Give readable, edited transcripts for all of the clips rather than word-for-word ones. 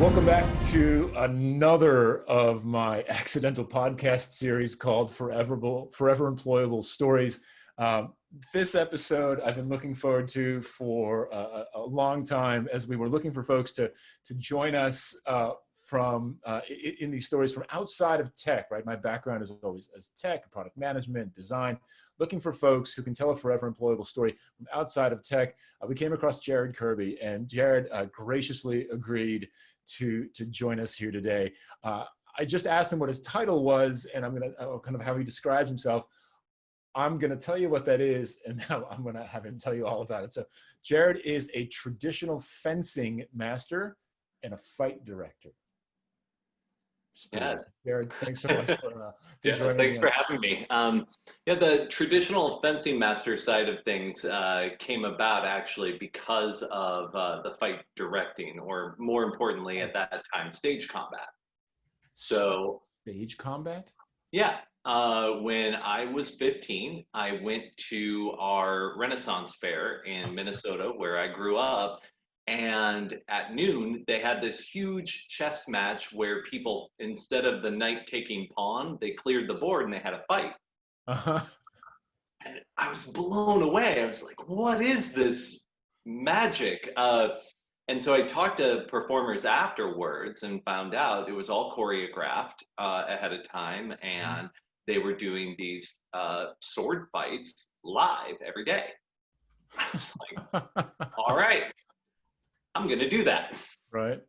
Welcome back to another of my accidental podcast series called Forever Employable Stories. This episode I've been looking forward to for a long time, as we were looking for folks to join us in these stories from outside of tech, right? My background is always as tech, product management, design, looking for folks who can tell a forever employable story from outside of tech. We came across Jared Kirby, and Jared graciously agreed to join us here today. I just asked him what his title was, and I'm going to kind of how he describes himself. I'm going to tell you what that is, and now I'm going to have him tell you all about it. So Jared is a traditional fencing master and a fight director. Yeah, Jared, thanks so much for joining thanks me. for having me. The traditional fencing master side of things came about actually because of the fight directing, or more importantly at that time, stage combat. So stage combat? Yeah. When I was 15, I went to our Renaissance Fair in Minnesota, where I grew up. And at noon, they had this huge chess match where people, instead of the knight taking pawn, they cleared the board and they had a fight. Uh-huh. And I was blown away. I was like, what is this magic? And so I talked to performers afterwards and found out it was all choreographed ahead of time. And they were doing these sword fights live every day. I was like, all right. I'm going to do that. Right.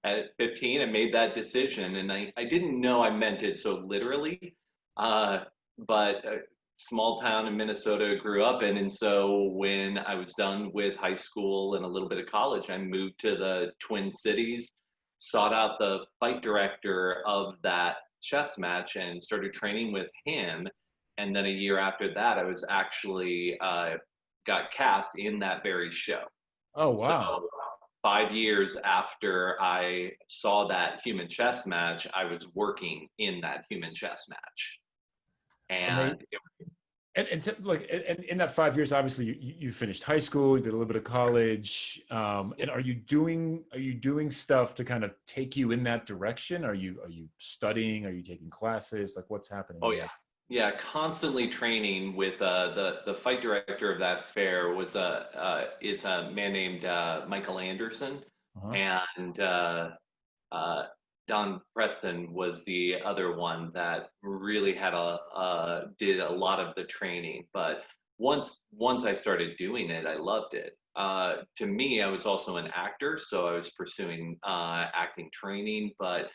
At 15, I made that decision, and I didn't know I meant it so literally, but a small town in Minnesota I grew up in, and so when I was done with high school and a little bit of college, I moved to the Twin Cities, sought out the fight director of that chess match, and started training with him. And then a year after that, I was actually got cast in that very show. Oh, wow. So, 5 years after I saw that human chess match, I was working in that human chess match. And in that 5 years, obviously you finished high school, you did a little bit of college. And are you doing stuff to kind of take you in that direction? Are you studying? Are you taking classes? Like, what's happening? Oh, yeah. Yeah, constantly training with the fight director of that fair is a man named Michael Anderson, and Don Preston was the other one that really had did a lot of the training. But once I started doing it, I loved it. To me, I was also an actor, so I was pursuing acting training, but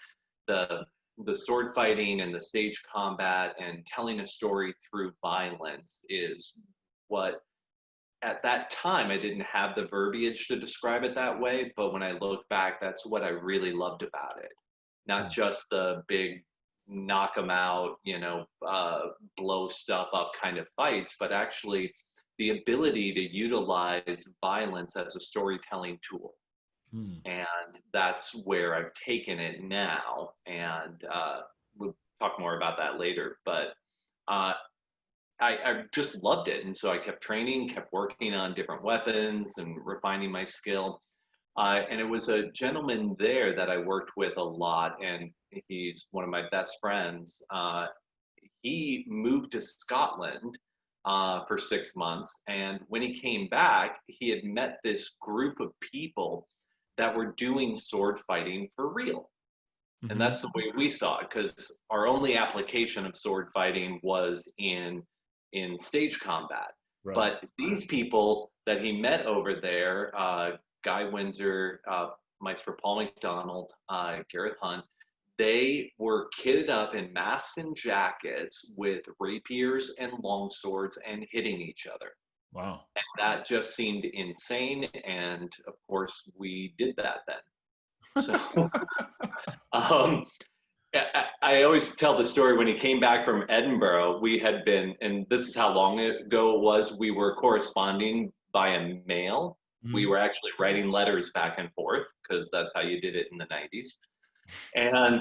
the sword fighting and the stage combat and telling a story through violence is what, at that time, I didn't have the verbiage to describe it that way, but when I look back, that's what I really loved about it. Not just the big knock 'em out, blow stuff up kind of fights, but actually the ability to utilize violence as a storytelling tool. And that's where I've taken it now, and we'll talk more about that later. But I just loved it, and so I kept training, kept working on different weapons and refining my skill. And it was a gentleman there that I worked with a lot, and he's one of my best friends. He moved to Scotland for 6 months, and when he came back, he had met this group of people that were doing sword fighting for real. And that's the way we saw it, because our only application of sword fighting was in stage combat. Right. But these people that he met over there, Guy Windsor, Maestro Paul McDonald, Gareth Hunt, they were kitted up in masks and jackets with rapiers and long swords and hitting each other. Wow. And that just seemed insane. And of course, we did that then. So I always tell the story, when he came back from Edinburgh, we had been, and this is how long ago it was, we were corresponding via mail. We were actually writing letters back and forth, because that's how you did it in the 90s. And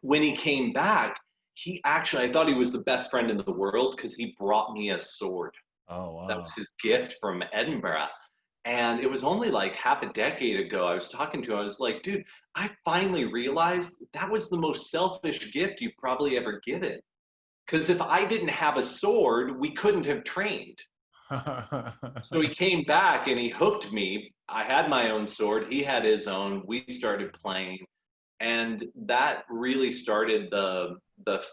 when he came back, I thought he was the best friend in the world, because he brought me a sword. Oh, wow. That was his gift from Edinburgh. And it was only like half a decade ago, I was talking to him, I was like, dude, I finally realized that was the most selfish gift you've probably ever given. Because if I didn't have a sword, we couldn't have trained. So he came back and he hooked me. I had my own sword, he had his own. We started playing, and that really started the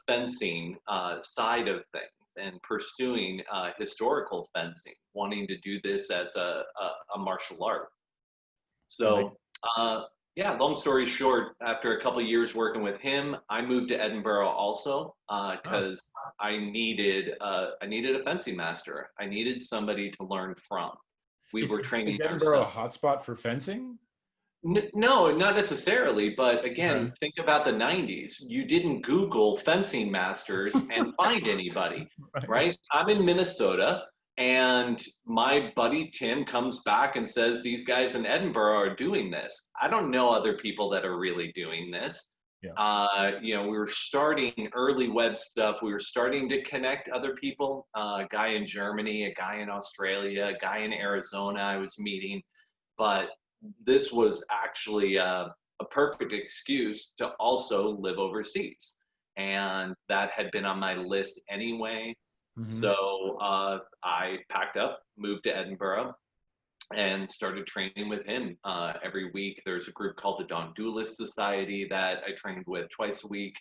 fencing side of things and pursuing historical fencing, wanting to do this as a martial art. Nice. So, yeah, long story short, after a couple of years working with him, I moved to Edinburgh also Oh, because I needed a fencing master. I needed somebody to learn from. We were is training Edinburgh a ourselves. hotspot for fencing? No, not necessarily, but Okay. again, think about the 90s. You didn't Google fencing masters and find anybody, Right. right? I'm in Minnesota, and my buddy Tim comes back and says these guys in Edinburgh are doing this. I don't know other people that are really doing this. Yeah. We were starting early web stuff. We were starting to connect other people. A guy in Germany, a guy in Australia, a guy in Arizona I was meeting, but this was actually a perfect excuse to also live overseas. And that had been on my list anyway. Hmm. So I packed up, moved to Edinburgh, and started training with him every week. There's a group called the Dawn Duelist Society that I trained with twice a week.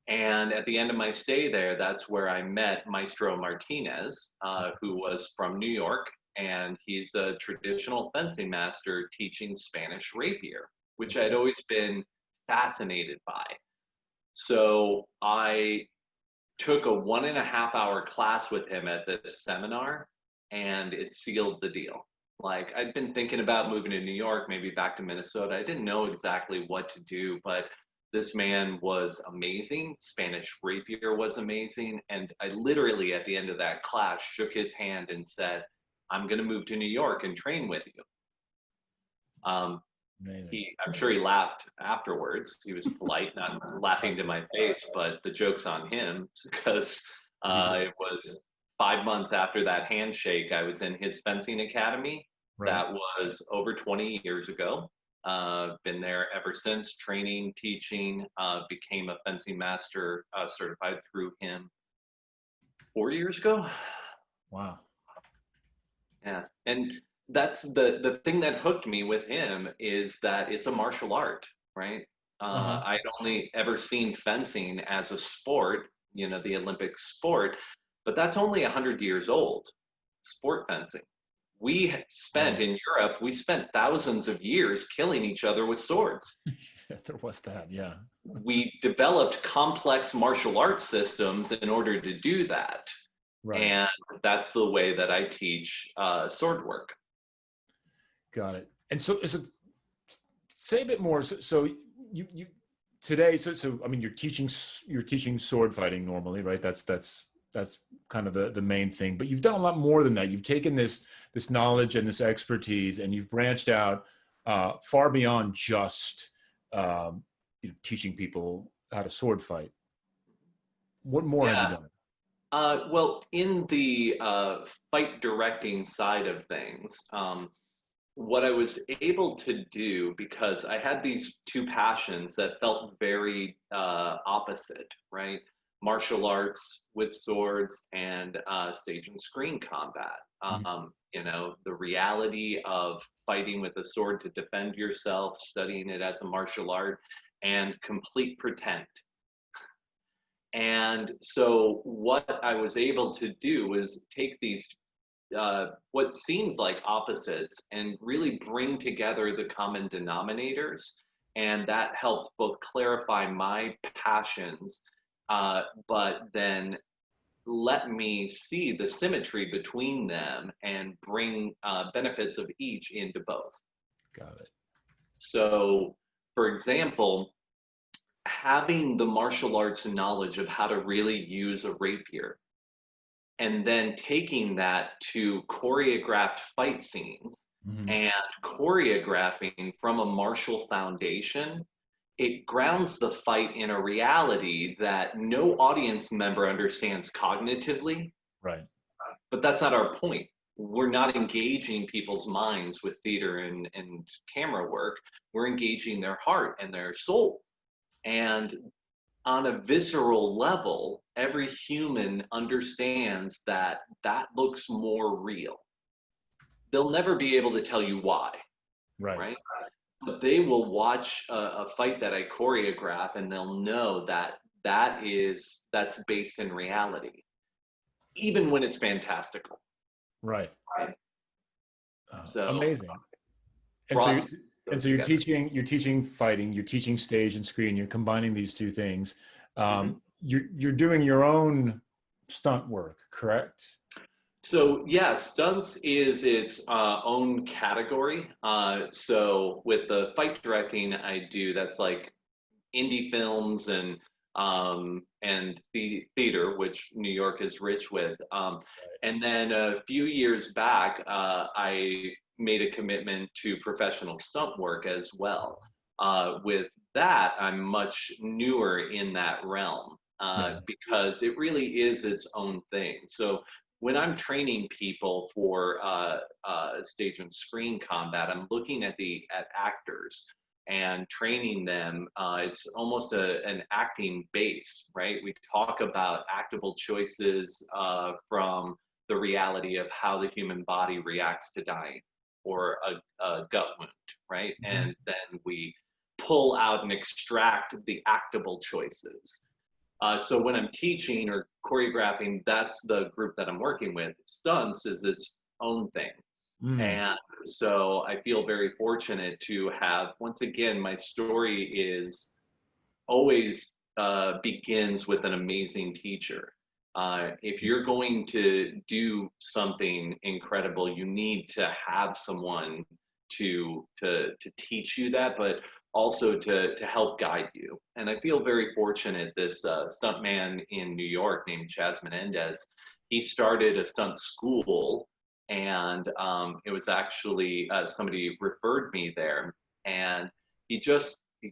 And at the end of my stay there, that's where I met Maestro Martinez, who was from New York. And he's a traditional fencing master teaching Spanish rapier, which I'd Okay. always been fascinated by. So I took a 1.5 hour class with him at this seminar, and it sealed the deal. Like, I'd been thinking about moving to New York, maybe back to Minnesota. I didn't know exactly what to do, but this man was amazing. Spanish rapier was amazing. And I literally, at the end of that class, shook his hand and said, I'm going to move to New York and train with you. Um, Amazing. I'm sure he laughed afterwards. He was polite, not laughing to my face, but the joke's on him because He did. it was 5 months after that handshake. I was in his fencing academy. Right. That was over 20 years ago. Been there ever since, training, teaching, became a fencing master certified through him 4 years ago. Wow. Yeah, and that's the thing that hooked me with him is that it's a martial art, right? Uh-huh. I'd only ever seen fencing as a sport, the Olympic sport, but that's only 100 years old. Sport fencing. Right. We spent thousands of years killing each other with swords. There was that. Yeah. We developed complex martial arts systems in order to do that. Right. And that's the way that I teach sword work. Got it. And so say a bit more. So you today. So I mean, you're teaching sword fighting normally, right? That's kind of the main thing. But you've done a lot more than that. You've taken this knowledge and this expertise, and you've branched out far beyond just teaching people how to sword fight. What more have you Yeah. done? Well, in the fight directing side of things, what I was able to do, because I had these two passions that felt very opposite, right? Martial arts with swords and stage and screen combat. Mhm. The reality of fighting with a sword to defend yourself, studying it as a martial art, and complete pretend. And so, what I was able to do was take these what seems like opposites and really bring together the common denominators. And that helped both clarify my passions, but then let me see the symmetry between them and bring benefits of each into both. Got it. So, for example, having the martial arts knowledge of how to really use a rapier and then taking that to choreographed fight scenes Mhm. and choreographing from a martial foundation, it grounds the fight in a reality that no audience member understands cognitively, Right. but that's not our point. we're not engaging people's minds with theater and camera work. We're engaging their heart and their soul. And on a visceral level, every human understands that that looks more real. They'll never be able to tell you why, right? But they will watch a fight that I choreograph, and they'll know that that's based in reality, even when it's fantastical. Right. Right. So amazing. And so you're teaching fighting, you're teaching stage and screen, you're combining these two things. You're doing your own stunt work, correct? So yeah, stunts is its own category. So with the fight directing I do, that's like indie films and the theater, which New York is rich with. And then a few years back, I made a commitment to professional stunt work as well. With that, I'm much newer in that realm because it really is its own thing. So when I'm training people for stage and screen combat, I'm looking at actors and training them. It's almost an acting base, right? We talk about actable choices from the reality of how the human body reacts to dying or a gut wound, right? And then we pull out and extract the actable choices. So when I'm teaching or choreographing, that's the group that I'm working with. Stunts is its own thing. And so I feel very fortunate to have, once again, my story is always begins with an amazing teacher. If you're going to do something incredible, you need to have someone to teach you that, but also to help guide you. And I feel very fortunate. This stuntman in New York named Chaz Menendez, he started a stunt school, and it was actually somebody referred me there, and he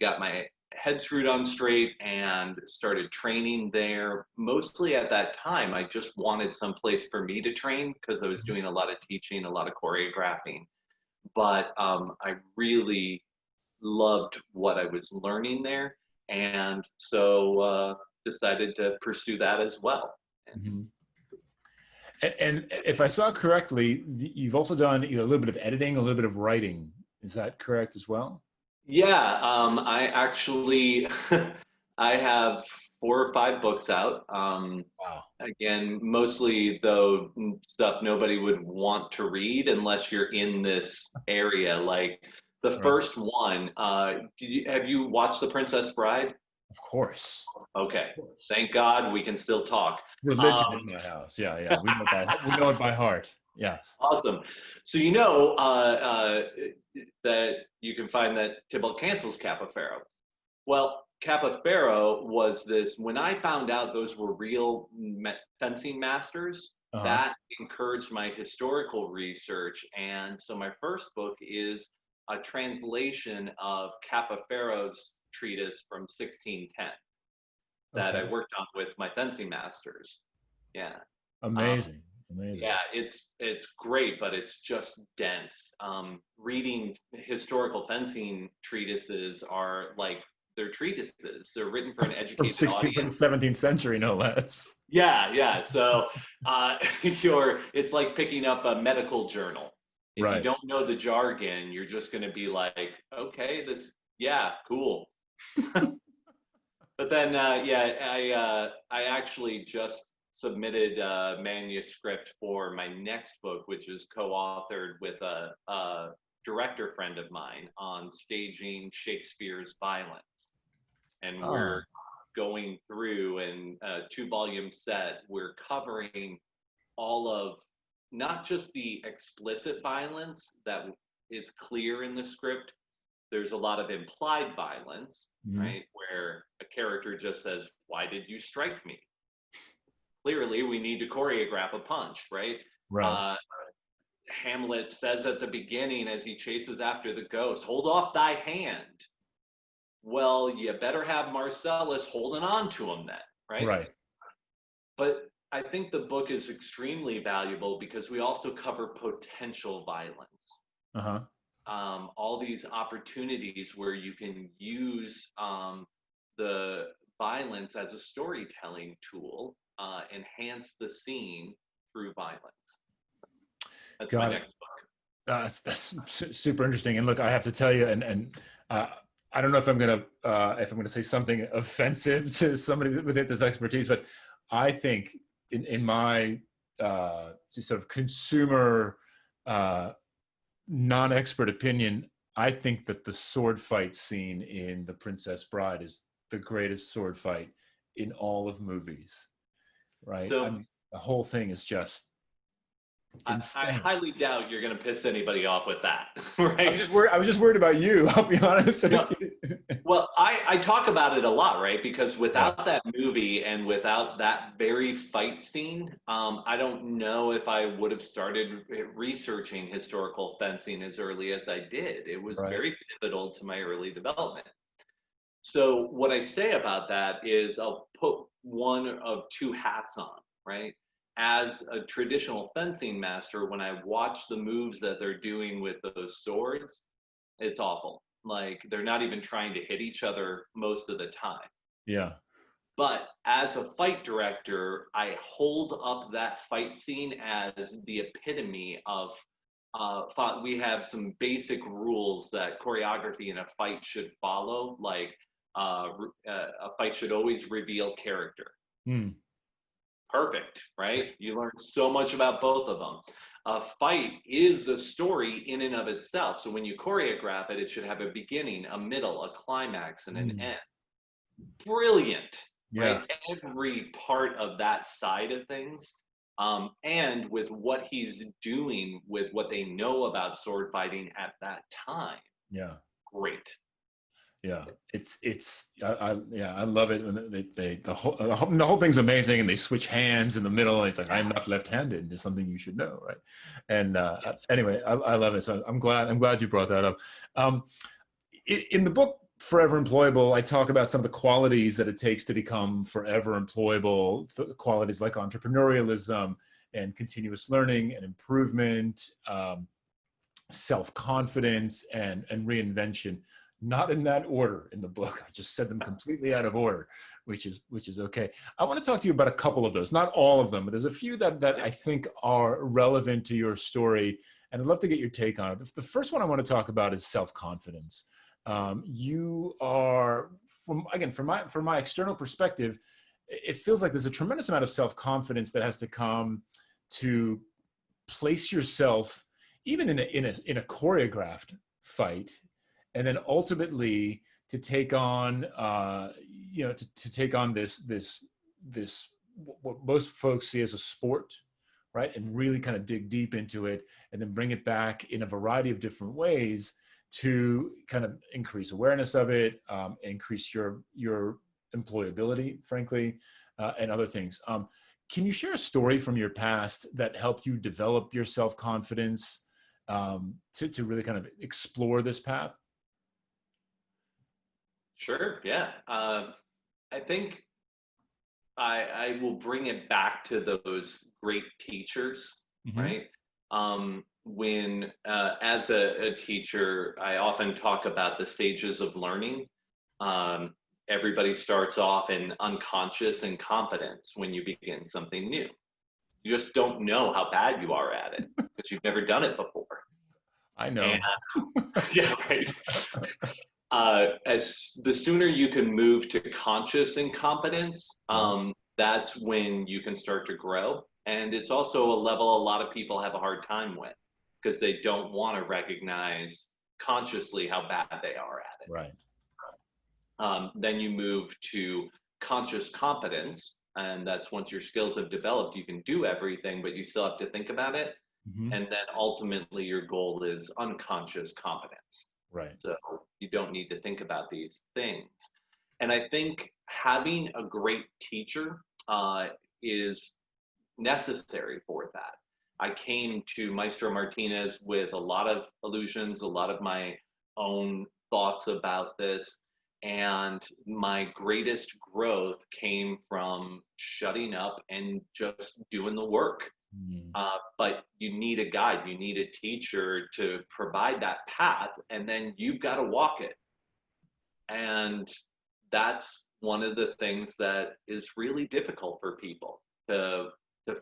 got my head screwed on straight and started training there. Mostly at that time, I just wanted some place for me to train because I was doing a lot of teaching, a lot of choreographing. But I really loved what I was learning there, and so decided to pursue that as well. And if I saw correctly, you've also done a little bit of editing, a little bit of writing. Is that correct as well? Yeah, I actually I have 4 or 5 books out. Wow. Again, mostly though stuff nobody would want to read unless you're in this area. Like the first one, have you watched The Princess Bride? Of course. Okay, Of course. thank God we can still talk. Religion in my house. Yeah, we know it by heart. Yes. Awesome. So that you can find that Tybalt cancels Kappa Pharaoh. Well, Kappa Pharaoh was this. When I found out those were real fencing masters, that encouraged my historical research. And so my first book is a translation of Kappa Pharaoh's treatise from 1610 that I worked on with my fencing masters. Yeah. Amazing. Amazing. Yeah, it's great, but it's just dense. Reading historical fencing treatises are like, they're treatises. They're written for an educated audience. From the 17th century, no less. Yeah. So it's like picking up a medical journal. If you don't know the jargon, you're just going to be like, okay, cool. But then, I actually just submitted a manuscript for my next book, which is co-authored with a director friend of mine on staging Shakespeare's violence. And we're going through in a 2-volume set, we're covering all of not just the explicit violence that is clear in the script. There's a lot of implied violence, right? Where a character just says, "Why did you strike me?" Clearly, we need to choreograph a punch, right? Hamlet says at the beginning as he chases after the ghost, "Hold off thy hand." Well, you better have Marcellus holding on to him then, right? Right. But I think the book is extremely valuable because we also cover potential violence. Uh-huh. All these opportunities where you can use the violence as a storytelling tool, enhance the scene through violence. That's my Got it. next book. Super interesting. And look, I have to tell you, and I don't know if I'm gonna say something offensive to somebody with this expertise, but I think in my just sort of consumer non-expert opinion, I think that the sword fight scene in The Princess Bride is the greatest sword fight in all of movies. Right? I So mean, the whole thing is just I insane. highly doubt you're going to piss anybody off with that, I was right? just worried. I was just worried about you. I'll be honest No, with you. well, I talk about it a lot, right? Because Yeah. without that movie and without that very fight scene, I don't know if I would have started researching historical fencing as early as I did. It was Right. very pivotal to my early development. So what I say about that is I'll put one of two hats on, right? As a traditional fencing master, when I watch the moves that they're doing with those swords, it's awful. Like they're not even trying to hit each other most of the time. Yeah. But as a fight director, I hold up that fight scene as the epitome of we have some basic rules that choreography in a fight should follow, like a fight should always reveal character. Hmm. Perfect, right? You learn so much about both of them. A fight is a story in and of itself. So when you choreograph it, it should have a beginning, a middle, a climax, and an Hmm. end. Brilliant, Yeah. right? Every part of that side of things. And with what he's doing with what they know about sword fighting at that time, Yeah. great. Yeah. Yeah, I love it when the whole thing's amazing, and they switch hands in the middle, and it's like, I'm Yeah. not left-handed. There's something you should know, right? And anyway, I love it. So I'm glad you brought that up. Um, in the book Forever Employable, I talk about some of the qualities that it takes to become forever employable, qualities like entrepreneurialism and continuous learning and improvement, self-confidence and reinvention. Not in that order in the book. I just said them completely out of order, which is okay. I want to talk to you about a couple of those, not all of them, but there's a few that I think are relevant to your story, and I'd love to get your take on it. The first one I want to talk about is self-confidence. You are, from my external perspective, it feels like there's a tremendous amount of self-confidence that has to come to place yourself even in a choreographed fight, and then ultimately to take on to take on this what most folks see as a sport, right? And really kind of dig deep into it, and then bring it back in a variety of different ways to kind of increase awareness of it, increase your employability, frankly, and other things. Can you share a story from your past that helped you develop your self-confidence, to really kind of explore this path? Sure, yeah. I think I will bring it back to those great teachers, Mm-hmm. right? When as a teacher, I often talk about the stages of learning. Um, Everybody starts off in unconscious incompetence when you begin something new. You just don't know how bad you are at it because you've never done it before. I And know. yeah, right. As the sooner you can move to conscious incompetence, Yeah. that's when you can start to grow. And it's also a level a lot of people have a hard time with because they don't want to recognize consciously how bad they are at it. Right. Then you move to conscious competence, and that's once your skills have developed, you can do everything, but you still have to think about it. Mm-hmm. And then ultimately, your goal is unconscious competence. Right. So you don't need to think about these things. And I think having a great teacher is necessary for that. I came to Maestro Martinez with a lot of illusions, a lot of my own thoughts about this. And my greatest growth came from shutting up and just doing the work. Mm. But you need a guide, you need a teacher to provide that path, and then you've got to walk it. And that's one of the things that is really difficult for people to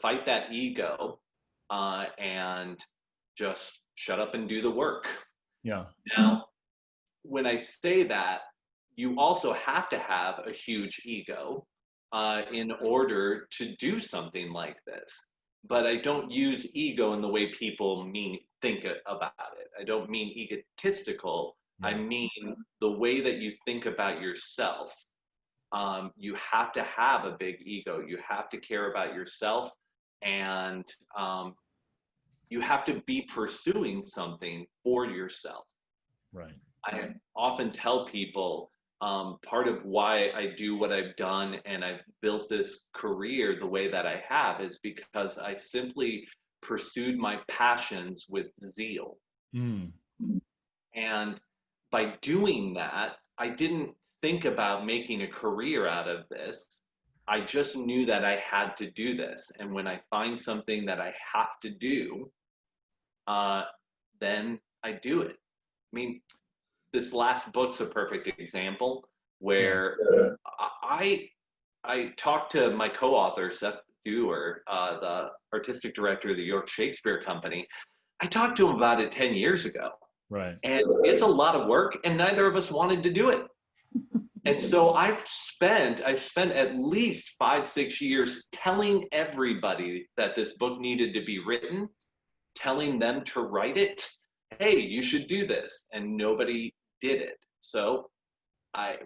fight that ego, and just shut up and do the work. Yeah. Now, when I say that, you also have to have a huge ego in order to do something like this. But I don't use ego in the way people think about it. I don't mean egotistical. I Yeah. mean the way that you think about yourself. You have to have a big ego. You have to care about yourself, and you have to be pursuing something for yourself. Right. I often tell people, part of why I do what I've done and I've built this career the way that I have is because I simply pursued my passions with zeal. Mm. And by doing that, I didn't think about making a career out of this. I just knew that I had to do this. And when I find something that I have to do, then I do it. I mean, this last book's a perfect example Yeah. where I talked to my co-author Seth Dewar, the artistic director of the York Shakespeare Company. I talked to him about it 10 years ago, Right. and it's a lot of work, and neither of us wanted to do it. And so I spent at least 5-6 years telling everybody that this book needed to be written, telling them to write it. Hey, you should do this, and nobody did it. So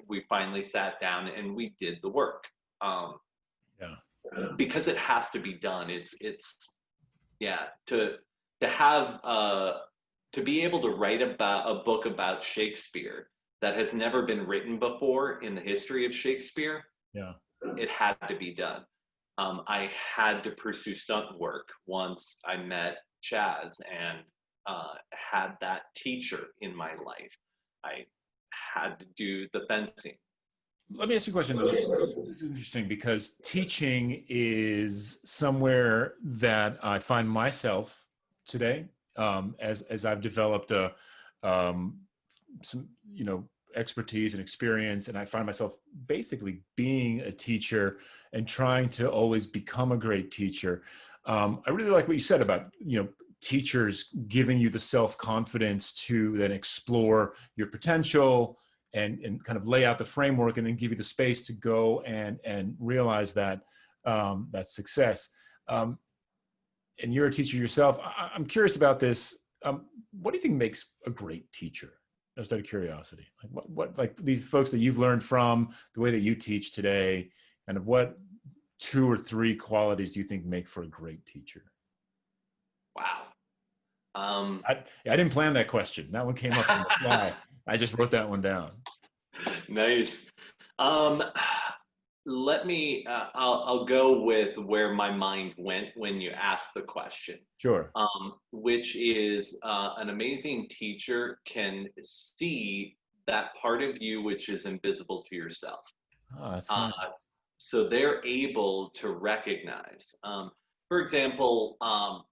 we finally sat down and we did the work. Yeah. Because it has to be done. It's yeah, to have to be able to write about a book about Shakespeare that has never been written before in the history of Shakespeare. Yeah. It had to be done. I had to pursue stunt work once I met Chaz and had that teacher in my life. I had to do the fencing. Let me ask you a question. This is interesting because teaching is somewhere that I find myself today, as I've developed some expertise and experience, and I find myself basically being a teacher and trying to always become a great teacher. I really like what you said about teachers giving you the self-confidence to then explore your potential and kind of lay out the framework and then give you the space to go and realize that that success. And you're a teacher yourself. I'm curious about this. What do you think makes a great teacher? Just out of curiosity, like what like these folks that you've learned from, the way that you teach today, kind of what 2 or 3 qualities do you think make for a great teacher? Wow. I didn't plan that question. That one came up on the fly. I just wrote that one down. Nice. Let me. I'll go with where my mind went when you asked the question. Sure. Which is an amazing teacher can see that part of you which is invisible to yourself. Oh, that's nice. So they're able to recognize. For example, I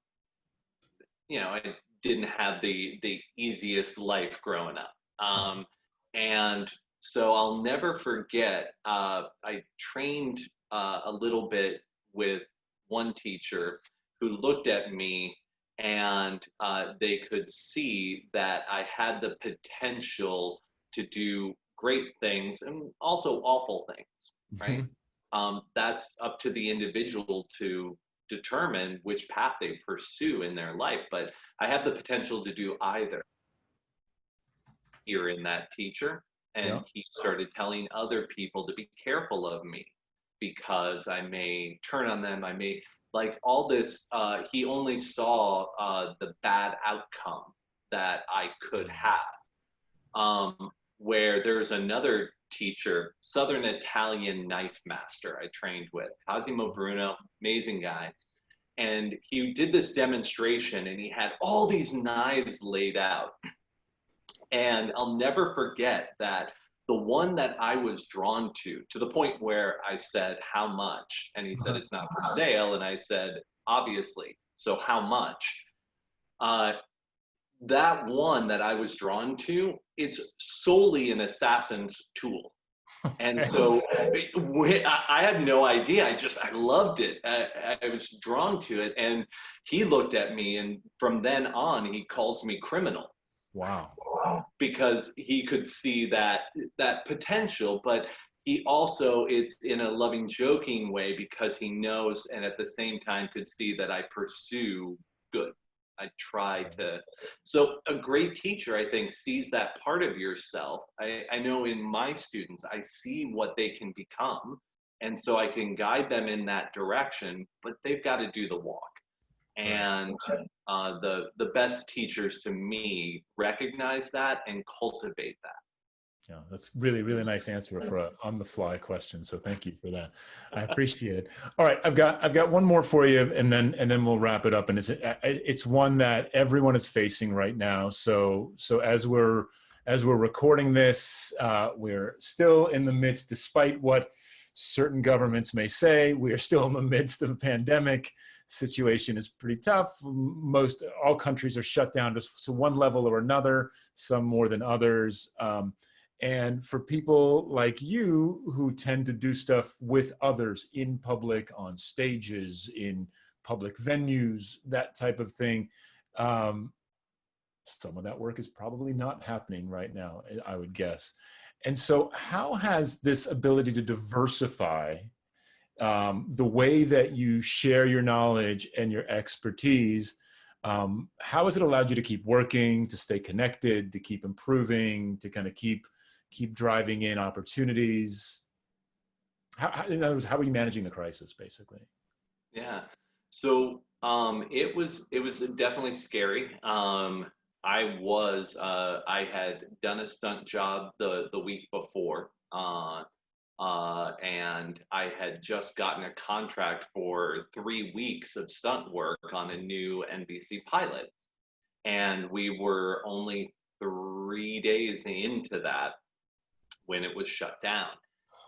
didn't have the easiest life growing up, and so I'll never forget. I trained a little bit with one teacher who looked at me and they could see that I had the potential to do great things and also awful things, right? That's up to the individual to determine which path they pursue in their life, but I have the potential to do either. Here in that teacher, and Yeah. he started telling other people to be careful of me because I may turn on them. I may like all this. He only saw the bad outcome that I could have. Where there's another teacher, Southern Italian knife master I trained with, Cosimo Bruno, amazing guy. And he did this demonstration and he had all these knives laid out. And I'll never forget that the one that I was drawn to the point where I said, how much? And he said, it's not for sale. And I said, obviously. So how much? That one that I was drawn to, it's solely an assassin's tool. And so I had no idea. I loved it. I was drawn to it. And he looked at me, and from then on, he calls me criminal. Wow. Because he could see that potential, but he also, it's in a loving, joking way, because he knows, and at the same time could see that I pursue good. I try to. So a great teacher, I think, sees that part of yourself. I know in my students, I see what they can become, and so I can guide them in that direction, but they've got to do the walk. And the best teachers to me recognize that and cultivate that. Yeah, that's really, really nice answer for a on-the-fly question. So thank you for that. I appreciate it. All right, I've got one more for you, and then we'll wrap it up. And it's one that everyone is facing right now. So as we're recording this, we're still in the midst, despite what certain governments may say, we are still in the midst of a pandemic. Situation is pretty tough. All countries are shut down to one level or another, some more than others. And for people like you who tend to do stuff with others in public, on stages, in public venues, that type of thing, some of that work is probably not happening right now, I would guess. And so how has this ability to diversify the way that you share your knowledge and your expertise, how has it allowed you to keep working, to stay connected, to keep improving, to kind of keep driving in opportunities? In other words, how are you managing the crisis, basically? Yeah. So it was definitely scary. I had done a stunt job the week before. And I had just gotten a contract for 3 weeks of stunt work on a new NBC pilot. And we were only 3 days into that when it was shut down.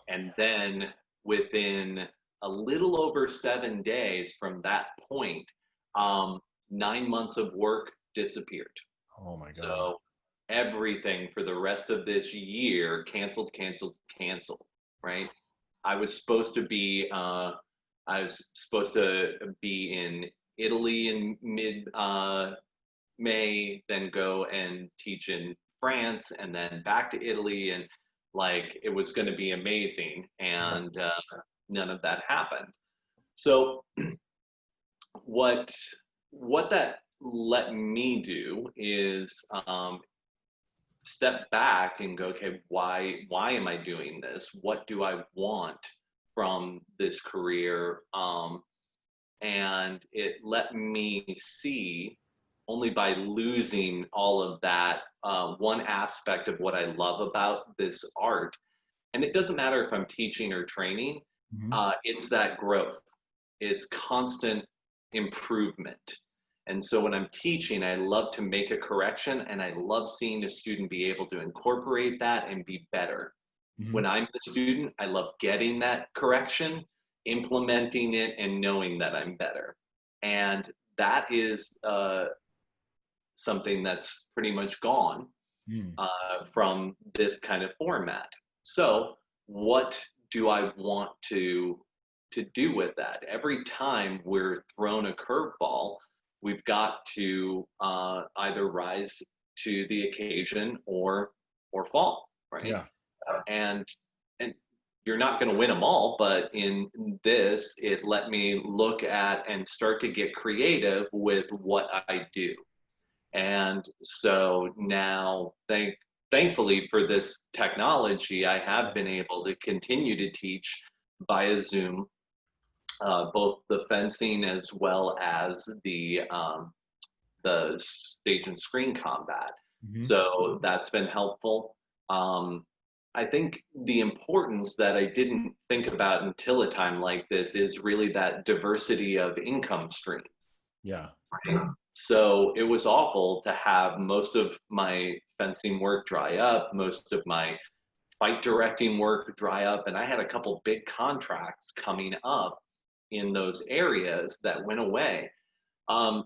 And then within a little over 7 days from that point, 9 months of work disappeared. Oh my God. So everything for the rest of this year canceled. Right? I was supposed to be in Italy in mid May, then go and teach in France, and then back to Italy, and like it was going to be amazing, and none of that happened. So what that let me do is step back and go, okay, why am I doing this? What do I want from this career? And it let me see, only by losing all of that, one aspect of what I love about this art. And it doesn't matter if I'm teaching or training, it's that growth. It's constant improvement. And so when I'm teaching, I love to make a correction, and I love seeing a student be able to incorporate that and be better. When I'm the student, I love getting that correction, implementing it, and knowing that I'm better. And that is something that's pretty much gone from this kind of format. So what do I want to do with that? Every time we're thrown a curveball, we've got to either rise to the occasion or fall, right? Yeah. And you're not going to win them all, but in this, it let me look at and start to get creative with what I do. And so now, thankfully for this technology, I have been able to continue to teach via Zoom, both the fencing as well as the stage and screen combat. So that's been helpful. I think the importance that I didn't think about until a time like this is really that diversity of income streams. Yeah. Right? So it was awful to have most of my fencing work dry up, most of my fight directing work dry up, and I had a couple big contracts coming up in those areas that went away. Um,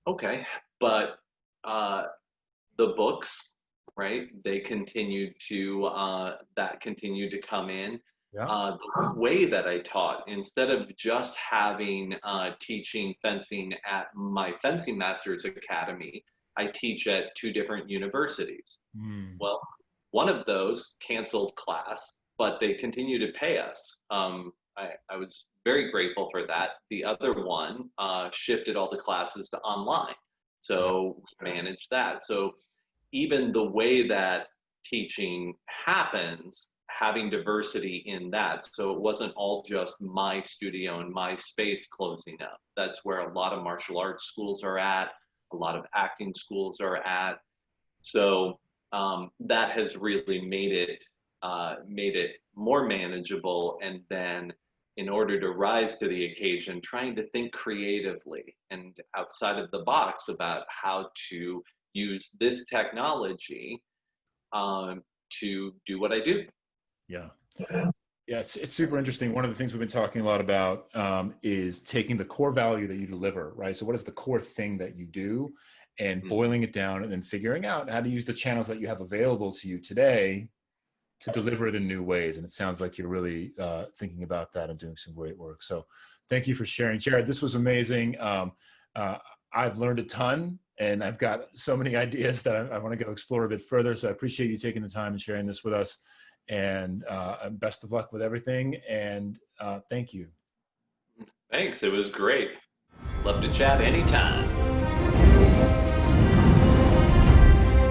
okay, but the books, right? They continued to that continued to come in. Yeah. The way that I taught, instead of just having teaching fencing at my fencing master's academy, I teach at two different universities. Mm. Well, one of those canceled class, but they continue to pay us. I was very grateful for that. The other one shifted all the classes to online. So we managed that. So even the way that teaching happens, having diversity in that. So it wasn't all just my studio and my space closing up. That's where a lot of martial arts schools are at, a lot of acting schools are at. So that has really made it more manageable. And then in order to rise to the occasion, trying to think creatively and outside of the box about how to use this technology to do what I do. Yeah. Yeah, it's super interesting. One of the things we've been talking a lot about is taking the core value that you deliver, right? So what is the core thing that you do, and boiling it down and then figuring out how to use the channels that you have available to you today to deliver it in new ways. And it sounds like you're really thinking about that and doing some great work. So thank you for sharing. Jared, this was amazing. I've learned a ton, and I've got so many ideas that I want to go explore a bit further. So I appreciate you taking the time and sharing this with us. And best of luck with everything. And thank you. Thanks. It was great. Love to chat anytime.